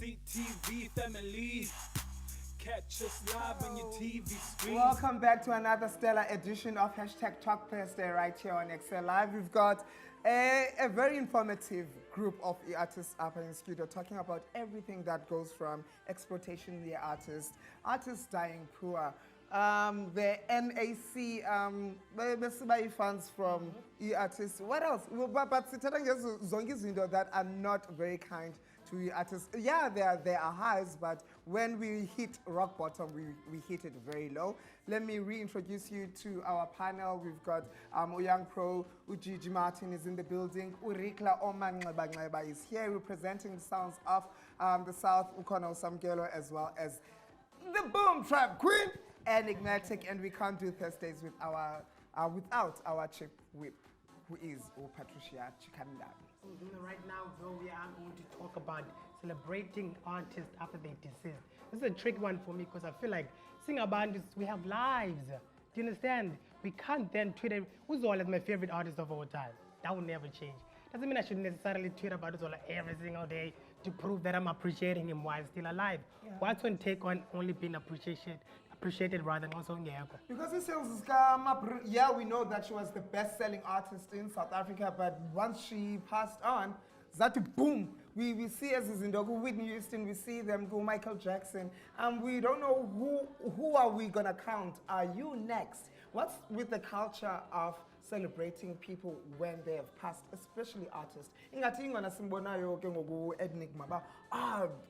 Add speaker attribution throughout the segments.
Speaker 1: CTV family. Catch us live on your TV screen.
Speaker 2: Welcome back to another stellar edition of Hashtag Talk Thursday right here on Ekse Live. We've got a very informative group of artists up in the studio talking about everything that goes from exploitation of the artists dying poor, the NAC, funds from artists. What else? But zonke izinto that are not very kind to artists. Yeah, there are highs, but when we hit rock bottom, we hit it very low. Let me reintroduce you to our panel. We've got Young Pro, Ujiji Martin is in the building. Urikla Omanxeba is here representing the sounds of the South, Ukono Samgelo, as well as the Boom Trap Queen, Enigmatic, and we can't do Thursdays with without our chief whip, who is Patricia Chikanda.
Speaker 3: Right now, though, we are going to talk about celebrating artists after they deceased. This is a tricky one for me because I feel like singing about this, we have lives. Do you understand? We can't then tweet it. Uzola is my favorite artist of all time. That will never change. Doesn't mean I should necessarily tweet about Uzola every single day to prove that I'm appreciating him while still alive. Yeah. What's one take on only being appreciated rather than also
Speaker 2: because it sells, yeah, we know that she was the best-selling artist in South Africa, but once she passed on, that boom, we see as Zindogu, Whitney Houston, we see them go Michael Jackson, and we don't know who are we gonna count. Are you next? What's with the culture of celebrating people when they have passed, especially artists?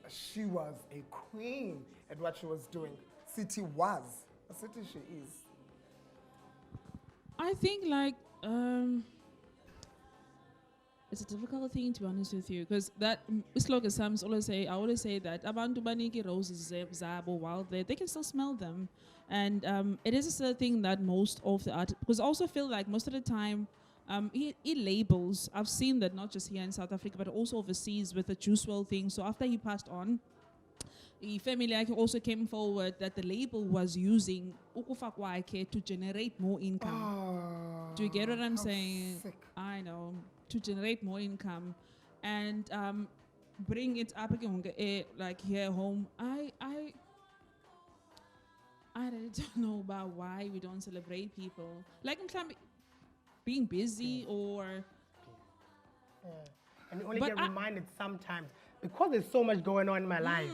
Speaker 2: She was a queen at what she was doing. City was. A city she is.
Speaker 4: I think it's a difficult thing, to be honest with you, because that slogan Sam's always say, I always say that abantu baniki roses zabo while they can still smell them, and it is a thing that most of the artists, because I also feel like most of the time he labels. I've seen that not just here in South Africa but also overseas with the Juice WRLD thing. So after he passed on, the family also came forward that the label was using ukufa kwakhe to generate more income. Do you get what I'm saying?
Speaker 2: Sick.
Speaker 4: I know, to generate more income and bring it up again, like here home. I really don't know about why we don't celebrate people. Like in being busy or.
Speaker 3: And you only get reminded sometimes because there's so much going on in my life.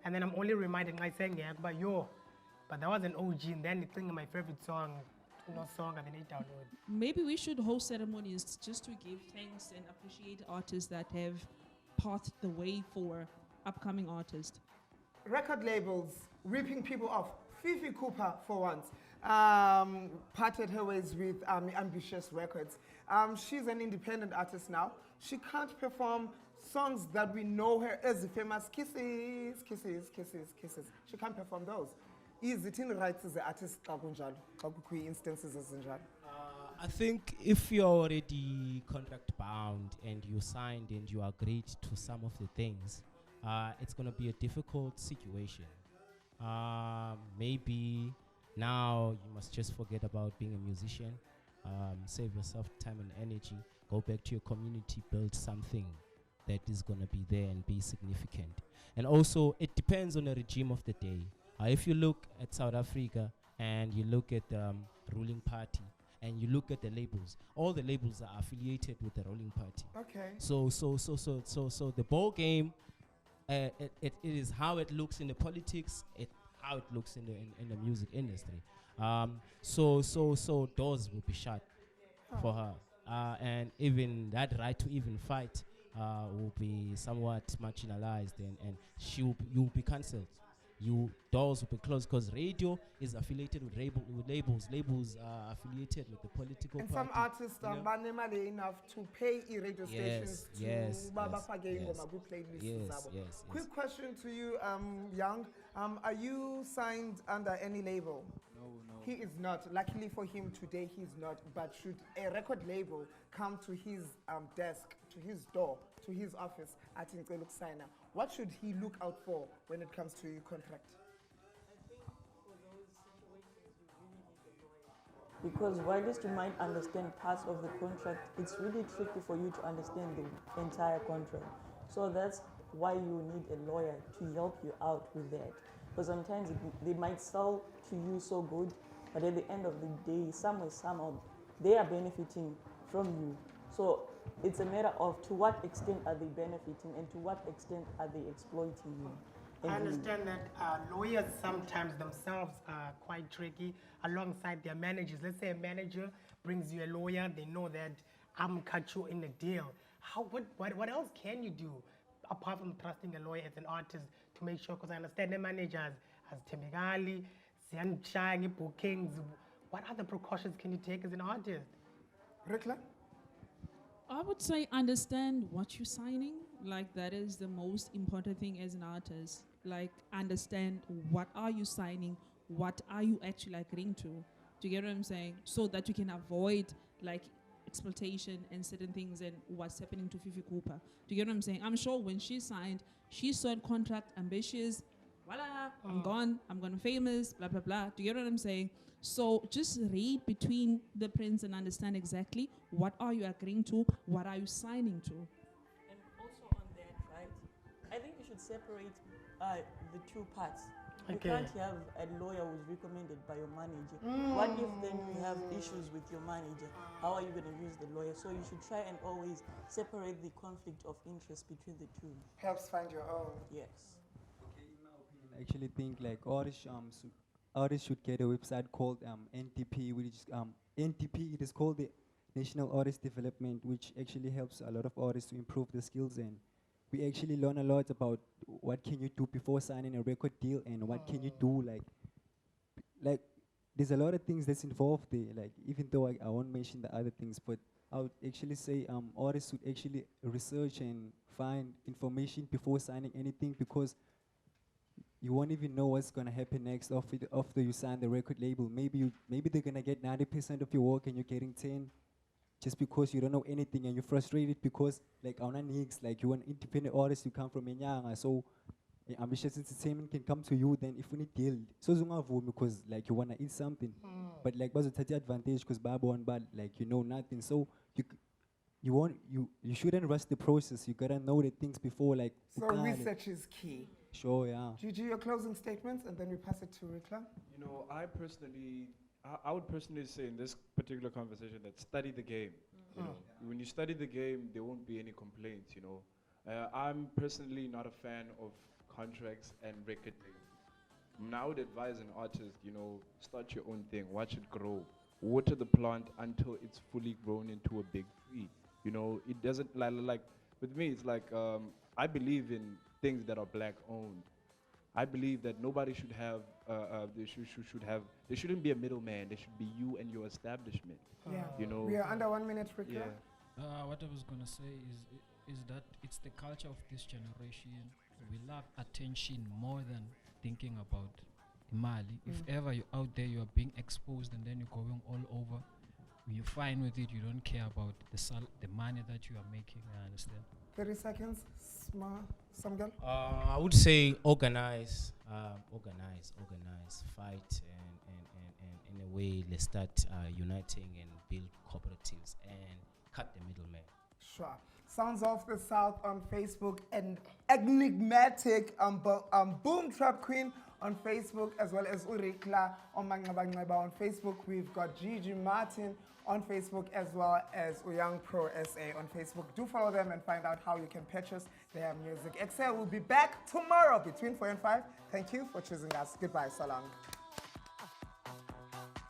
Speaker 3: And then I'm only reminded, like saying, yeah, but that was an OG, and then it's singing my favorite song, and then it download.
Speaker 4: Maybe we should host ceremonies just to give thanks and appreciate artists that have paved the way for upcoming artists.
Speaker 2: Record labels ripping people off. Fifi Cooper, for once, parted her ways with Ambitious Records. She's an independent artist now. She can't perform songs that we know her as the famous kisses. She can't perform those. Is it in the rights as the artist instances as
Speaker 5: I think if you're already contract bound and you signed and you agreed to some of the things, it's going to be a difficult situation. Maybe now you must just forget about being a musician, save yourself time and energy, go back to your community, build something that is going to be there and be significant. And also, it depends on the regime of the day. If you look at South Africa and you look at the ruling party and you look at the labels, all the labels are affiliated with the ruling party.
Speaker 2: Okay.
Speaker 5: So the ball game, it is how it looks in the politics, how it looks in the music industry. So doors will be shut for her, and even that right to even fight will be somewhat marginalized, and you'll be cancelled. Doors will be closed because radio is affiliated with labels. Labels are affiliated with the political
Speaker 2: and
Speaker 5: party.
Speaker 2: Some artists are money enough to pay radio stations to play lists.
Speaker 5: Yes.
Speaker 2: Quick question to you, Young. Are you signed under any label?
Speaker 6: No.
Speaker 2: He is not. Luckily for him today, he's not. But should a record label come to his desk, to his door, to his office at Inkeluk Signer, what should he look out for when it comes to your contract?
Speaker 7: Because whilst you might understand parts of the contract, it's really tricky for you to understand the entire contract. So that's why you need a lawyer to help you out with that. Because sometimes they might sell to you so good, but at the end of the day, somehow, they are benefiting from you. So it's a matter of to what extent are they benefiting and to what extent are they exploiting you.
Speaker 3: I understand that lawyers sometimes themselves are quite tricky alongside their managers. Let's say a manager brings you a lawyer, they know that I'm cut you in a deal. What else can you do apart from trusting a lawyer as an artist to make sure? Because I understand the managers as Temigali, Sianchang, bookings. What other precautions can you take as an artist?
Speaker 2: Rikla?
Speaker 4: I would say understand what you're signing. Like that is the most important thing as an artist. Like understand what are you signing, what are you actually agreeing to. Do you get what I'm saying? So that you can avoid like exploitation and certain things and what's happening to Fifi Cooper. Do you get what I'm saying? I'm sure when she signed, she saw a contract, ambitious, voila, I'm gone, I'm gonna famous, blah, blah, blah. Do you get what I'm saying? So just read between the prints and understand exactly what are you agreeing to, what are you signing to.
Speaker 7: And also on that, right, I think you should separate the two parts. You
Speaker 3: Okay.
Speaker 7: can't have a lawyer who's recommended by your manager. What if then you have issues with your manager? How are you going to use the lawyer? So you should try and always separate the conflict of interest between the two.
Speaker 2: Helps find your own.
Speaker 7: Yes.
Speaker 6: Okay, in my opinion, I actually think like artists should get a website called NTP, which is NTP. It is called the National Artist Development, which actually helps a lot of artists to improve their skills, and we actually learn a lot about what can you do before signing a record deal and what can you do like there's a lot of things that's involved there. Like even though I won't mention the other things, but I would actually say artists should actually research and find information before signing anything, because you won't even know what's gonna happen next after you sign the record label. Maybe they're gonna get 90% of your work and you're getting 10, just because you don't know anything and you're frustrated because like on niggas, like you're an independent artist, you come from Enyanga, so ambitious entertainment can come to you. Then if we need deal, so because like you wanna eat something, but like bazo take advantage because babo and bad, like you know nothing. So you shouldn't rush the process. You gotta know the things before, like
Speaker 2: So research is key.
Speaker 6: Sure, yeah.
Speaker 2: Gigi, your closing statements, and then we pass it to Rikla.
Speaker 8: You know, I would personally say in this particular conversation that study the game. You know, when you study the game, there won't be any complaints. You know, I'm personally not a fan of contracts and record labels. And I would advise an artist, you know, start your own thing, watch it grow, water the plant until it's fully grown into a big tree. You know, it doesn't like with me. It's like I believe in things that are black owned. I believe that nobody should have, there shouldn't be a middleman. There should be you and your establishment.
Speaker 2: Yeah.
Speaker 8: You know.
Speaker 2: We are under 1 minute, Rikla.
Speaker 8: Yeah.
Speaker 9: What I was gonna say is that it's the culture of this generation. We love attention more than thinking about Mali. If ever you're out there, you are being exposed, and then you're going all over. When you're fine with it, you don't care about the money that you are making. I understand.
Speaker 2: 30 seconds. Some girl.
Speaker 5: I would say organize, fight, and in a way, let's start uniting and build cooperatives and cut the middleman.
Speaker 2: Sure. Sounds of the South on Facebook, and enigmatic Boom Trap Queen on Facebook, as well as Urikla on Mangabangaba on Facebook. We've got Gigi Martin on Facebook, as well as Young Pro SA on Facebook. Do follow them and find out how you can purchase their music. Ekse will be back tomorrow between 4 and 5. Thank you for choosing us. Goodbye. So long.